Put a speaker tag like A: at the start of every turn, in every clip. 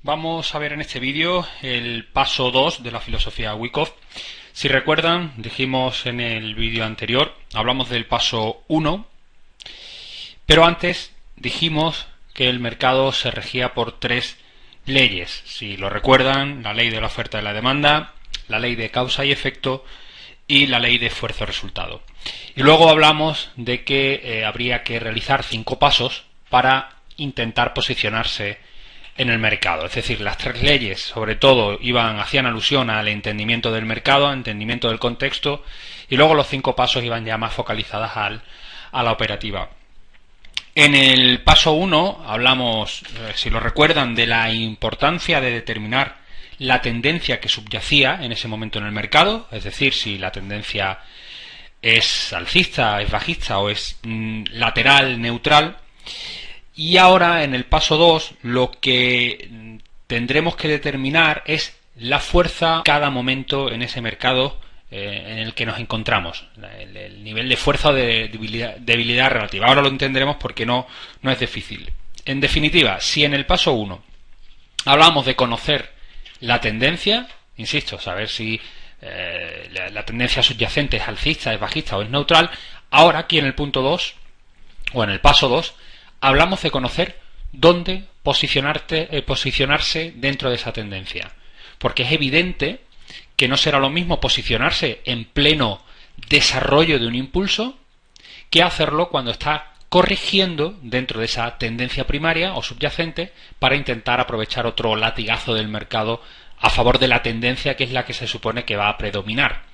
A: Vamos a ver en este vídeo el paso 2 de la filosofía Wyckoff. Si recuerdan, dijimos en el vídeo anterior, hablamos del paso 1, pero antes dijimos que el mercado se regía por tres leyes. Si lo recuerdan, la ley de la oferta y la demanda, la ley de causa y efecto y la ley de esfuerzo-resultado. Y luego hablamos de que habría que realizar 5 pasos para intentar posicionarse en el mercado. Es decir, las tres leyes sobre todo hacían alusión al entendimiento del mercado, al entendimiento del contexto, y luego los 5 pasos iban ya más focalizadas a la operativa. En el paso 1 hablamos, si lo recuerdan, de la importancia de determinar la tendencia que subyacía en ese momento en el mercado, es decir, si la tendencia es alcista, es bajista o es lateral, neutral. Y ahora, en el paso 2, lo que tendremos que determinar es la fuerza cada momento en ese mercado en el que nos encontramos, el nivel de fuerza o de debilidad relativa. Ahora lo entenderemos porque no es difícil. En definitiva, si en el paso 1 hablamos de conocer la tendencia, insisto, saber si la tendencia subyacente es alcista, es bajista o es neutral, ahora aquí en el punto 2, o en el paso 2, hablamos de conocer dónde posicionarse dentro de esa tendencia. Porque es evidente que no será lo mismo posicionarse en pleno desarrollo de un impulso que hacerlo cuando está corrigiendo dentro de esa tendencia primaria o subyacente para intentar aprovechar otro latigazo del mercado a favor de la tendencia que es la que se supone que va a predominar.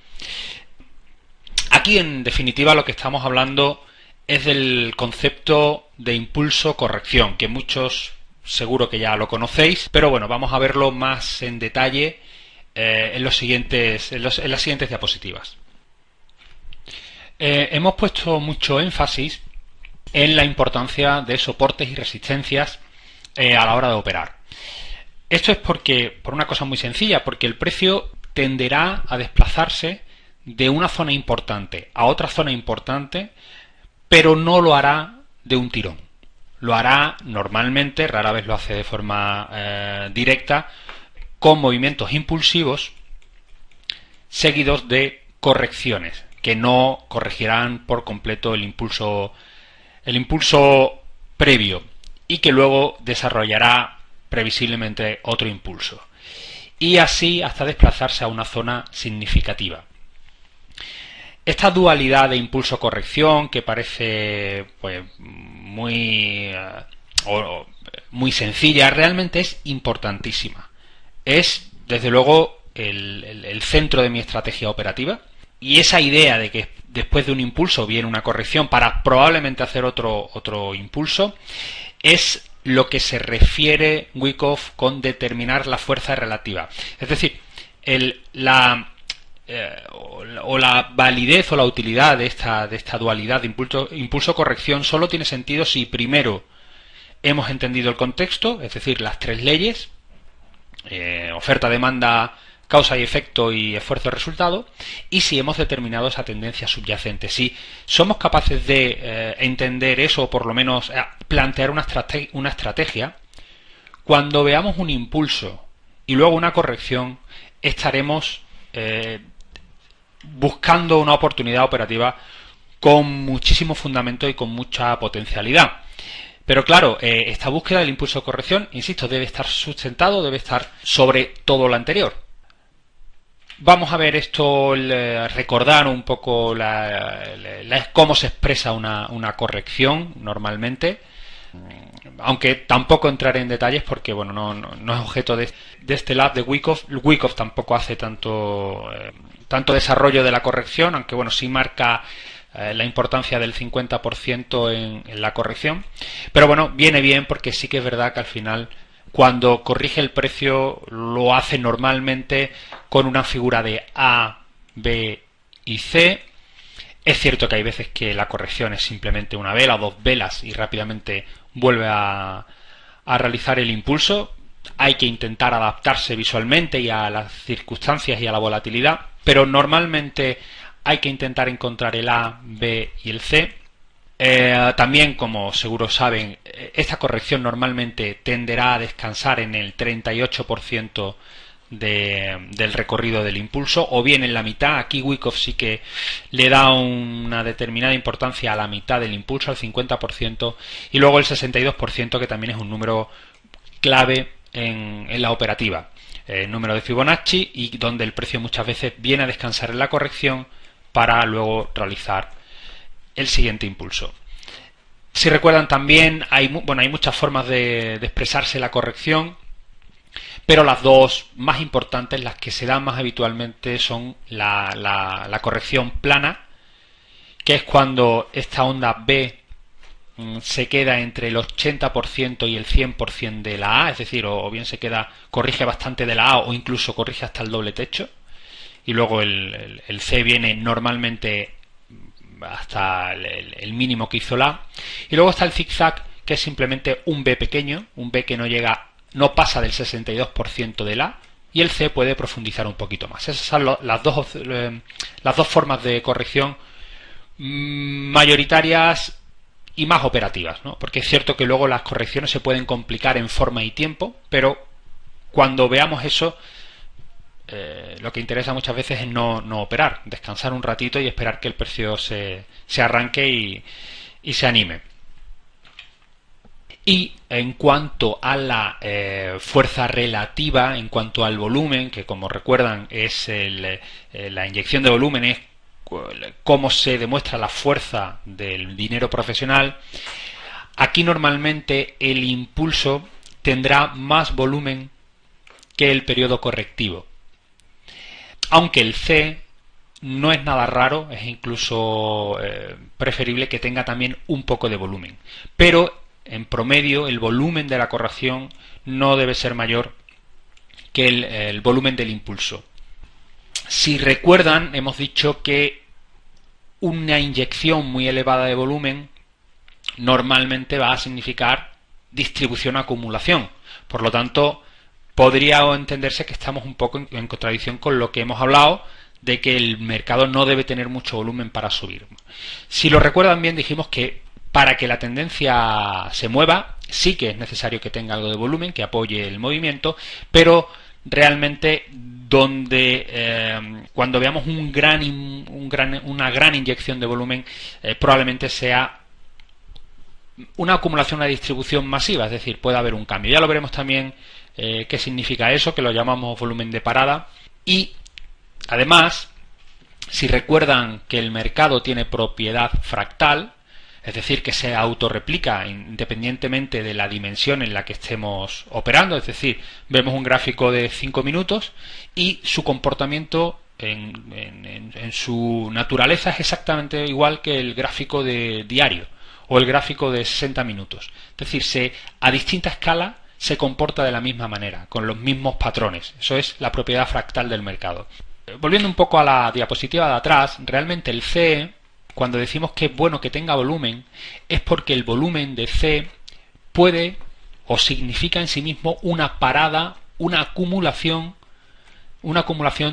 A: Aquí, en definitiva, lo que estamos hablando es del concepto de impulso-corrección, que muchos seguro que ya lo conocéis, pero bueno, vamos a verlo más en detalle en las siguientes diapositivas. Hemos puesto mucho énfasis en la importancia de soportes y resistencias a la hora de operar. Esto es por una cosa muy sencilla, porque el precio tenderá a desplazarse de una zona importante a otra zona importante, pero no lo hará de un tirón. Lo hará normalmente, rara vez lo hace de forma directa, con movimientos impulsivos seguidos de correcciones, que no corregirán por completo el impulso previo y que luego desarrollará previsiblemente otro impulso. Y así hasta desplazarse a una zona significativa. Esta dualidad de impulso-corrección, que parece pues muy sencilla, realmente es importantísima. Es, desde luego, el centro de mi estrategia operativa. Y esa idea de que después de un impulso viene una corrección para probablemente hacer otro impulso, es lo que se refiere Wyckoff con determinar la fuerza relativa. Es decir, la validez o la utilidad de esta dualidad de impulso-corrección solo tiene sentido si primero hemos entendido el contexto, es decir, las tres leyes, oferta, demanda, causa y efecto y esfuerzo-resultado, y si hemos determinado esa tendencia subyacente. Si somos capaces de entender eso, o por lo menos plantear una estrategia, cuando veamos un impulso y luego una corrección, estaremos buscando una oportunidad operativa con muchísimo fundamento y con mucha potencialidad. Pero claro, esta búsqueda del impulso de corrección, insisto, debe estar sustentado, debe estar sobre todo lo anterior. Vamos a ver esto, recordar un poco cómo se expresa una corrección normalmente, aunque tampoco entraré en detalles porque bueno, no es objeto de este lab de Wyckoff. Wyckoff tampoco hace tanto desarrollo de la corrección, aunque bueno, sí marca la importancia del 50% en la corrección. Pero bueno, viene bien porque sí que es verdad que al final, cuando corrige el precio, lo hace normalmente con una figura de A, B y C. Es cierto que hay veces que la corrección es simplemente una vela o dos velas y rápidamente vuelve a realizar el impulso. Hay que intentar adaptarse visualmente y a las circunstancias y a la volatilidad, pero normalmente hay que intentar encontrar el A, B y el C. También, como seguro saben, esta corrección normalmente tenderá a descansar en el 38% del recorrido del impulso, o bien en la mitad. Aquí Wyckoff sí que le da una determinada importancia a la mitad del impulso, al 50%, y luego el 62%, que también es un número clave en la operativa, número de Fibonacci, y donde el precio muchas veces viene a descansar en la corrección para luego realizar el siguiente impulso. Si recuerdan, también hay muchas formas de expresarse la corrección, pero las dos más importantes, las que se dan más habitualmente, son la corrección plana, que es cuando esta onda B se queda entre el 80% y el 100% de la A, es decir, o bien corrige bastante de la A o incluso corrige hasta el doble techo, y luego el C viene normalmente hasta el mínimo que hizo la A, y luego está el zigzag, que es simplemente un B pequeño, un B que no pasa del 62% de la, y el C puede profundizar un poquito más. Esas son las dos formas de corrección mayoritarias y más operativas, ¿no? Porque es cierto que luego las correcciones se pueden complicar en forma y tiempo, pero cuando veamos eso, lo que interesa muchas veces es no operar, descansar un ratito y esperar que el precio se arranque y se anime. Y en cuanto a la fuerza relativa, en cuanto al volumen, que como recuerdan es la inyección de volumen, es cómo se demuestra la fuerza del dinero profesional, aquí normalmente el impulso tendrá más volumen que el periodo correctivo. Aunque el C no es nada raro, es incluso preferible que tenga también un poco de volumen. Pero en promedio el volumen de la corrección no debe ser mayor que el volumen del impulso. Si recuerdan, hemos dicho que una inyección muy elevada de volumen normalmente va a significar distribución o acumulación. Por lo tanto, podría entenderse que estamos un poco en contradicción con lo que hemos hablado de que el mercado no debe tener mucho volumen para subir. Si lo recuerdan bien, dijimos que para que la tendencia se mueva sí que es necesario que tenga algo de volumen, que apoye el movimiento, pero realmente cuando veamos una gran inyección de volumen, probablemente sea una acumulación, una distribución masiva, es decir, puede haber un cambio. Ya lo veremos también qué significa eso, que lo llamamos volumen de parada. Y además, si recuerdan que el mercado tiene propiedad fractal, es decir, que se autorreplica independientemente de la dimensión en la que estemos operando, es decir, vemos un gráfico de 5 minutos y su comportamiento en su naturaleza es exactamente igual que el gráfico de diario o el gráfico de 60 minutos. Es decir, a distinta escala se comporta de la misma manera, con los mismos patrones. Eso es la propiedad fractal del mercado. Volviendo un poco a la diapositiva de atrás, realmente el C, cuando decimos que es bueno que tenga volumen, es porque el volumen de C puede o significa en sí mismo una parada, una acumulación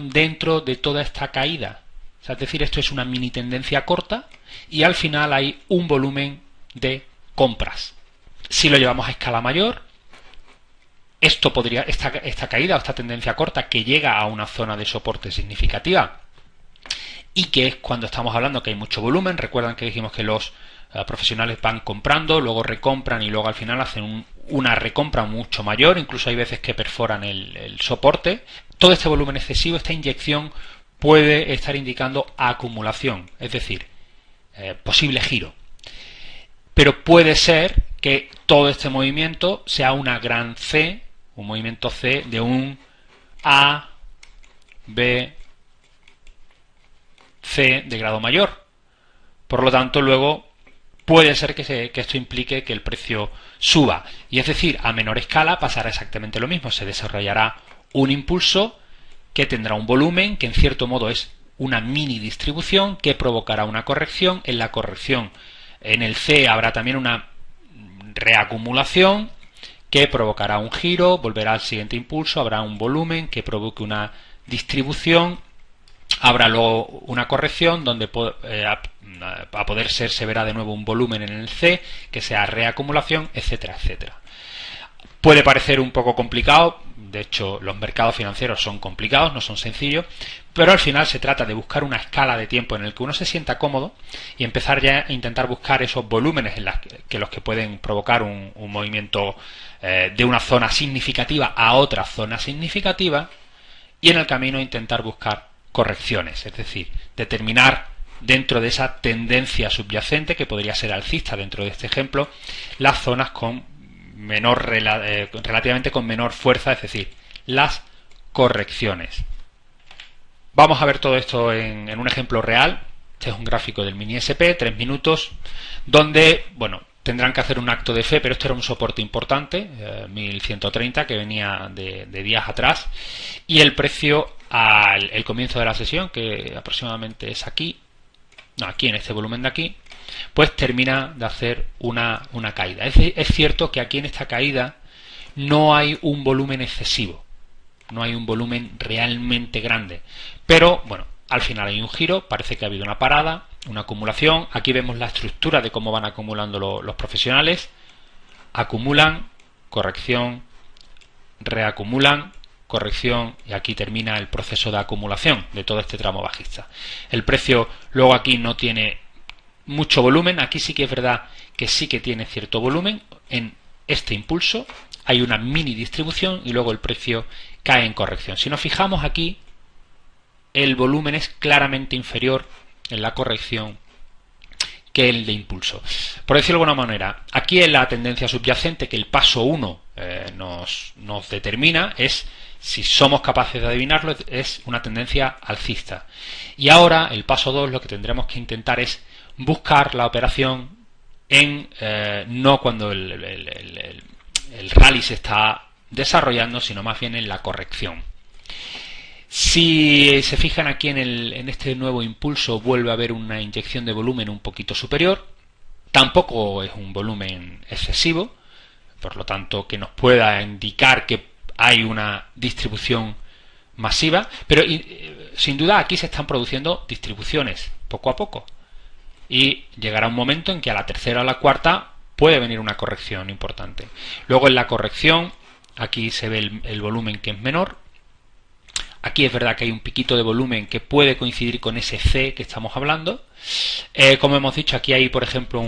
A: dentro de toda esta caída. O sea, es decir, esto es una mini tendencia corta y al final hay un volumen de compras. Si lo llevamos a escala mayor, esta caída o esta tendencia corta que llega a una zona de soporte significativa, y que es cuando estamos hablando que hay mucho volumen. Recuerdan que dijimos que los profesionales van comprando, luego recompran y luego al final hacen una recompra mucho mayor, incluso hay veces que perforan el soporte. Todo este volumen excesivo, esta inyección, puede estar indicando acumulación, es decir, posible giro. Pero puede ser que todo este movimiento sea una gran C, un movimiento C de un A, B, C de grado mayor. Por lo tanto, luego puede ser que esto implique que el precio suba. Y es decir, a menor escala pasará exactamente lo mismo. Se desarrollará un impulso que tendrá un volumen, que en cierto modo es una mini distribución, que provocará una corrección. En la corrección, en el C, habrá también una reacumulación que provocará un giro, volverá al siguiente impulso, habrá un volumen que provoque una distribución. habrá luego una corrección donde a poder ser se verá de nuevo un volumen en el C, que sea reacumulación, etcétera, etcétera. Puede parecer un poco complicado, de hecho los mercados financieros son complicados, no son sencillos, pero al final se trata de buscar una escala de tiempo en el que uno se sienta cómodo y empezar ya a intentar buscar esos volúmenes en los que pueden provocar un movimiento de una zona significativa a otra zona significativa, y en el camino intentar buscar correcciones, es decir, determinar dentro de esa tendencia subyacente, que podría ser alcista dentro de este ejemplo, las zonas con relativamente con menor fuerza, es decir, las correcciones. Vamos a ver todo esto en un ejemplo real. Este es un gráfico del mini SP, 3 minutos, donde, bueno, tendrán que hacer un acto de fe, pero esto era un soporte importante, 1130, que venía de días atrás, y el precio al comienzo de la sesión, que aproximadamente es aquí, no, aquí en este volumen de aquí, pues termina de hacer una caída. Es cierto que aquí en esta caída no hay un volumen excesivo, no hay un volumen realmente grande, pero bueno, al final hay un giro, parece que ha habido una parada, una acumulación. Aquí vemos la estructura de cómo van acumulando los profesionales. Acumulan, corrección, reacumulan, corrección, y aquí termina el proceso de acumulación de todo este tramo bajista. El precio luego aquí no tiene mucho volumen, aquí sí que es verdad que sí que tiene cierto volumen. En este impulso hay una mini distribución y luego el precio cae en corrección. Si nos fijamos aquí, el volumen es claramente inferior en la corrección que el de impulso. Por decirlo de alguna manera, aquí en la tendencia subyacente que el paso 1 nos determina, es, si somos capaces de adivinarlo, es una tendencia alcista. Y ahora el paso 2 lo que tendremos que intentar es buscar la operación no cuando el rally se está desarrollando, sino más bien en la corrección. Si se fijan aquí en este nuevo impulso, vuelve a haber una inyección de volumen un poquito superior. Tampoco es un volumen excesivo, por lo tanto que nos pueda indicar que hay una distribución masiva, pero sin duda aquí se están produciendo distribuciones poco a poco, y llegará un momento en que a la tercera o la cuarta puede venir una corrección importante. Luego en la corrección aquí se ve el volumen que es menor. Aquí es verdad que hay un piquito de volumen que puede coincidir con ese C que estamos hablando. Como hemos dicho, aquí hay, por ejemplo,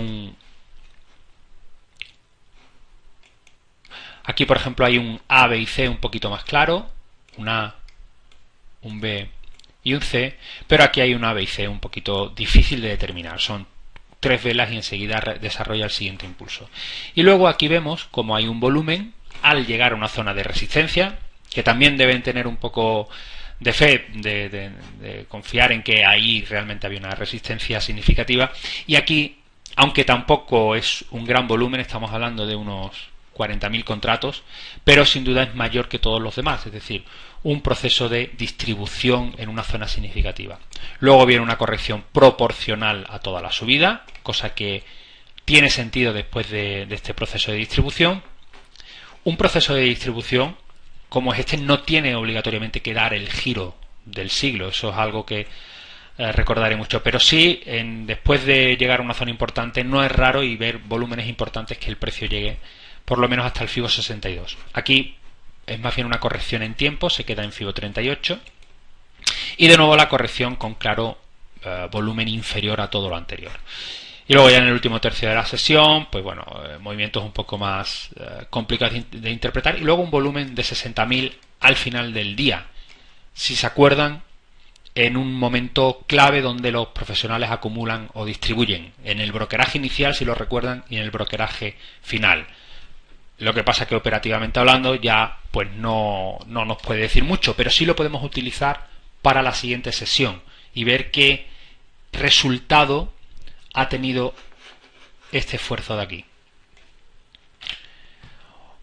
A: aquí, por ejemplo, hay un A, B y C un poquito más claro. Un A, un B y un C. Pero aquí hay un A, B y C un poquito difícil de determinar. Son 3 velas y enseguida desarrolla el siguiente impulso. Y luego aquí vemos como hay un volumen al llegar a una zona de resistencia, que también deben tener un poco de fe, de confiar en que ahí realmente había una resistencia significativa. Y aquí, aunque tampoco es un gran volumen, estamos hablando de unos 40.000 contratos, pero sin duda es mayor que todos los demás, es decir, un proceso de distribución en una zona significativa. Luego viene una corrección proporcional a toda la subida, cosa que tiene sentido después de este proceso de distribución. Un proceso de distribución como es este no tiene obligatoriamente que dar el giro del siglo, eso es algo que recordaré mucho, pero sí después de llegar a una zona importante no es raro y ver volúmenes importantes que el precio llegue por lo menos hasta el FIBO 62. Aquí es más bien una corrección en tiempo, se queda en FIBO 38 y de nuevo la corrección con claro volumen inferior a todo lo anterior. Y luego ya en el último tercio de la sesión, pues bueno, movimientos un poco más complicados de interpretar, y luego un volumen de 60.000 al final del día. Si se acuerdan, en un momento clave donde los profesionales acumulan o distribuyen, en el brokeraje inicial, si lo recuerdan, y en el brokeraje final. Lo que pasa que operativamente hablando ya pues no nos puede decir mucho, pero sí lo podemos utilizar para la siguiente sesión y ver qué resultado ha tenido este esfuerzo de aquí.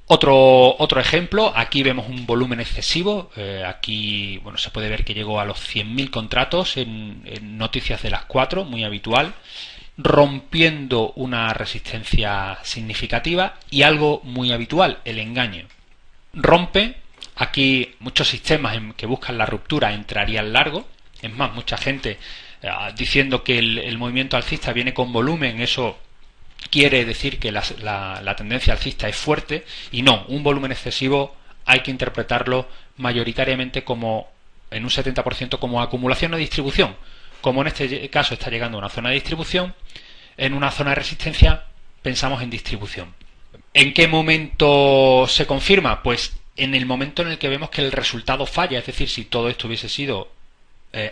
A: Otro ejemplo, aquí vemos un volumen excesivo, aquí bueno, se puede ver que llegó a los 100.000 contratos en noticias de las 4, muy habitual, rompiendo una resistencia significativa y algo muy habitual, el engaño. Rompe, aquí muchos sistemas que buscan la ruptura entrarían largo, Es más, mucha gente diciendo que el movimiento alcista viene con volumen, eso quiere decir que la tendencia alcista es fuerte, y no, un volumen excesivo hay que interpretarlo mayoritariamente como, en un 70%, como acumulación o distribución. Como en este caso está llegando a una zona de distribución, en una zona de resistencia pensamos en distribución. ¿En qué momento se confirma? Pues en el momento en el que vemos que el resultado falla, es decir, si todo esto hubiese sido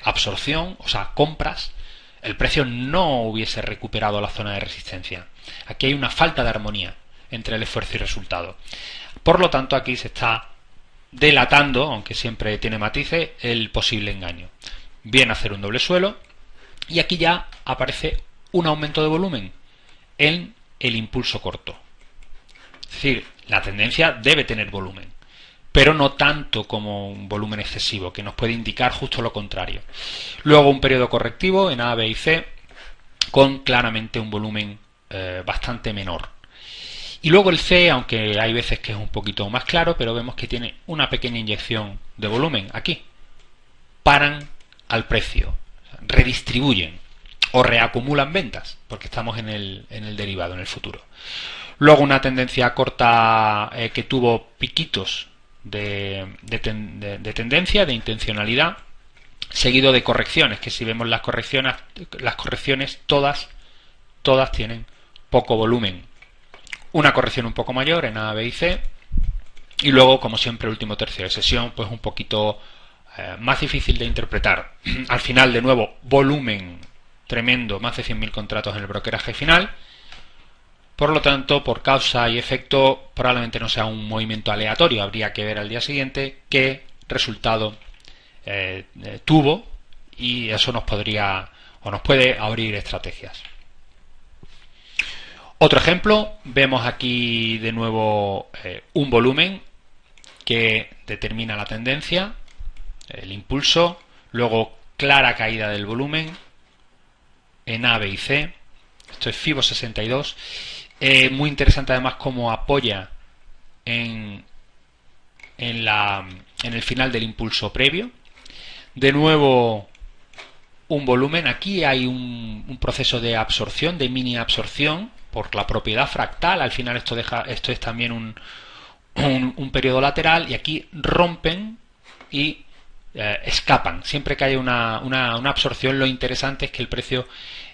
A: absorción, o sea, compras, el precio no hubiese recuperado la zona de resistencia. Aquí hay una falta de armonía entre el esfuerzo y resultado. Por lo tanto, aquí se está delatando, aunque siempre tiene matices, el posible engaño. Viene a hacer un doble suelo y aquí ya aparece un aumento de volumen en el impulso corto. Es decir, la tendencia debe tener volumen, pero no tanto como un volumen excesivo, que nos puede indicar justo lo contrario. Luego un periodo correctivo en A, B y C con claramente un volumen bastante menor. Y luego el C, aunque hay veces que es un poquito más claro, pero vemos que tiene una pequeña inyección de volumen aquí. Paran al precio, redistribuyen o reacumulan ventas, porque estamos en el derivado, en el futuro. Luego una tendencia corta que tuvo piquitos de tendencia, de intencionalidad, seguido de correcciones, que si vemos las correcciones todas tienen poco volumen. Una corrección un poco mayor en A, B y C, y luego, como siempre, el último tercio de sesión, pues un poquito más difícil de interpretar. Al final, de nuevo, volumen tremendo, más de 100.000 contratos en el brokeraje final. Por lo tanto, por causa y efecto, probablemente no sea un movimiento aleatorio. Habría que ver al día siguiente qué resultado tuvo, y eso nos podría o nos puede abrir estrategias. Otro ejemplo, vemos aquí de nuevo un volumen que determina la tendencia, el impulso, luego clara caída del volumen en A, B y C. Esto es FIBO 62. Muy interesante además cómo apoya en el final del impulso previo. De nuevo un volumen. Aquí hay un proceso de absorción, de mini absorción, por la propiedad fractal. Al final esto es también un periodo lateral, y aquí rompen y escapan. Siempre que hay una absorción, lo interesante es que el precio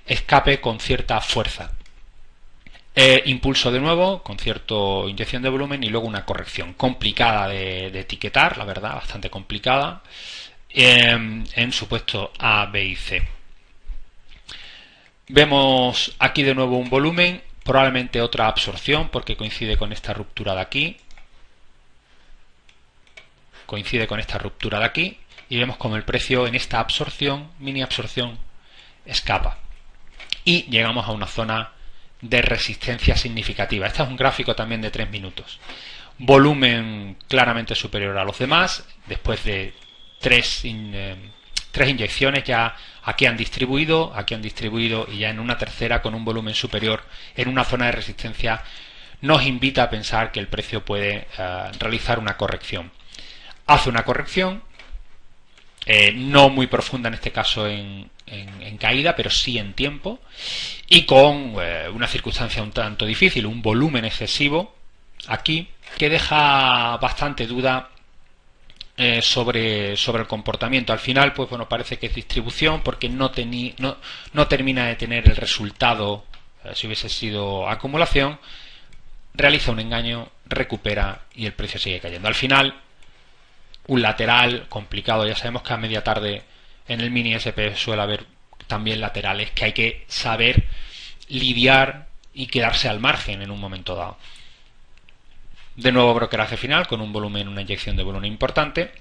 A: escape con cierta fuerza. Impulso de nuevo, con cierta inyección de volumen, y luego una corrección complicada de etiquetar, la verdad, bastante complicada, en supuesto A, B y C. Vemos aquí de nuevo un volumen, probablemente otra absorción, porque coincide con esta ruptura de aquí. Y vemos como el precio en esta absorción, mini absorción, escapa. Y llegamos a una zona de resistencia significativa. Este es un gráfico también de 3 minutos. Volumen claramente superior a los demás. Después de tres inyecciones ya aquí han distribuido, y ya en una tercera con un volumen superior en una zona de resistencia nos invita a pensar que el precio puede realizar una corrección. Hace una corrección, no muy profunda en este caso en caída, pero sí en tiempo, y con una circunstancia un tanto difícil, un volumen excesivo aquí, que deja bastante duda sobre el comportamiento. Al final, pues bueno, parece que es distribución, porque no termina de tener el resultado. Si hubiese sido acumulación, realiza un engaño, recupera y el precio sigue cayendo. Al final, un lateral complicado. Ya sabemos que a media tarde en el mini SP suele haber también laterales que hay que saber lidiar y quedarse al margen en un momento dado. De nuevo brokeraje final con un volumen, una inyección de volumen importante,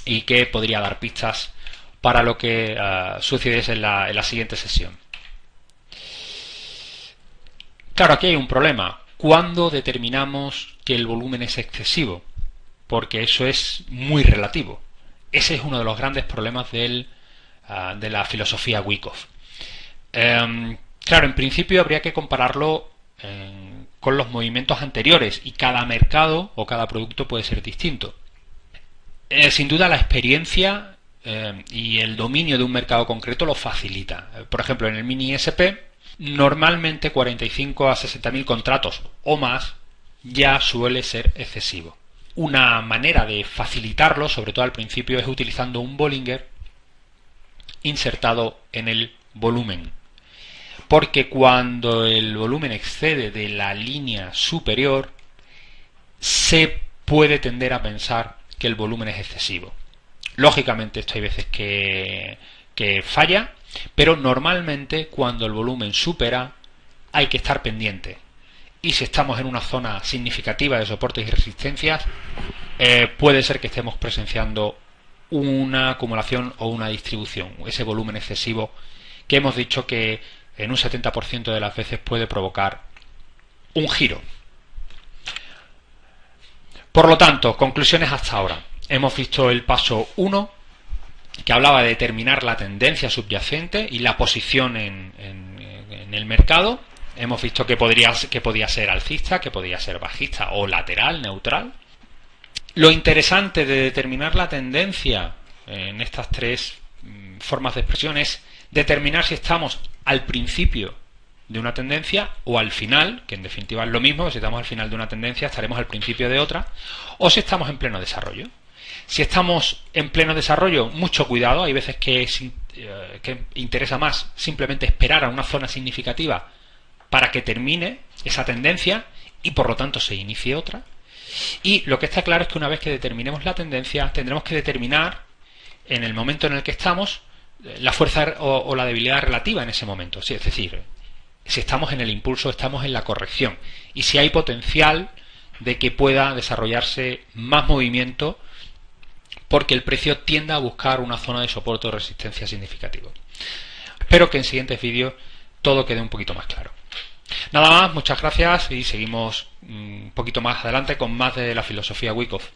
A: y que podría dar pistas para lo que sucediese en la siguiente sesión. Claro, aquí hay un problema. ¿Cuándo determinamos que el volumen es excesivo? Porque eso es muy relativo. Ese es uno de los grandes problemas de la filosofía Wyckoff. Claro, en principio habría que compararlo con los movimientos anteriores, y cada mercado o cada producto puede ser distinto. Sin duda la experiencia y el dominio de un mercado concreto lo facilita. Por ejemplo, en el mini SP, normalmente 45 a 60.000 contratos o más ya suele ser excesivo. Una manera de facilitarlo, sobre todo al principio, es utilizando un Bollinger insertado en el volumen. Porque cuando el volumen excede de la línea superior, se puede tender a pensar que el volumen es excesivo. Lógicamente esto hay veces que falla, pero normalmente cuando el volumen supera hay que estar pendiente. Y si estamos en una zona significativa de soportes y resistencias, puede ser que estemos presenciando una acumulación o una distribución, ese volumen excesivo que hemos dicho que en un 70% de las veces puede provocar un giro. Por lo tanto, conclusiones hasta ahora. Hemos visto el paso 1, que hablaba de determinar la tendencia subyacente y la posición en el mercado. Hemos visto que podía ser alcista, que podía ser bajista o lateral, neutral. Lo interesante de determinar la tendencia en estas tres formas de expresión es determinar si estamos al principio de una tendencia o al final, que en definitiva es lo mismo, si estamos al final de una tendencia estaremos al principio de otra, o si estamos en pleno desarrollo. Si estamos en pleno desarrollo, mucho cuidado, hay veces que interesa más simplemente esperar a una zona significativa para que termine esa tendencia y por lo tanto se inicie otra. Y lo que está claro es que una vez que determinemos la tendencia, tendremos que determinar en el momento en el que estamos la fuerza o la debilidad relativa en ese momento. Es decir, si estamos en el impulso, estamos en la corrección. Y si hay potencial de que pueda desarrollarse más movimiento porque el precio tienda a buscar una zona de soporte o resistencia significativo. Espero que en siguientes vídeos todo quede un poquito más claro. Nada más, muchas gracias y seguimos un poquito más adelante con más de la filosofía Wyckoff.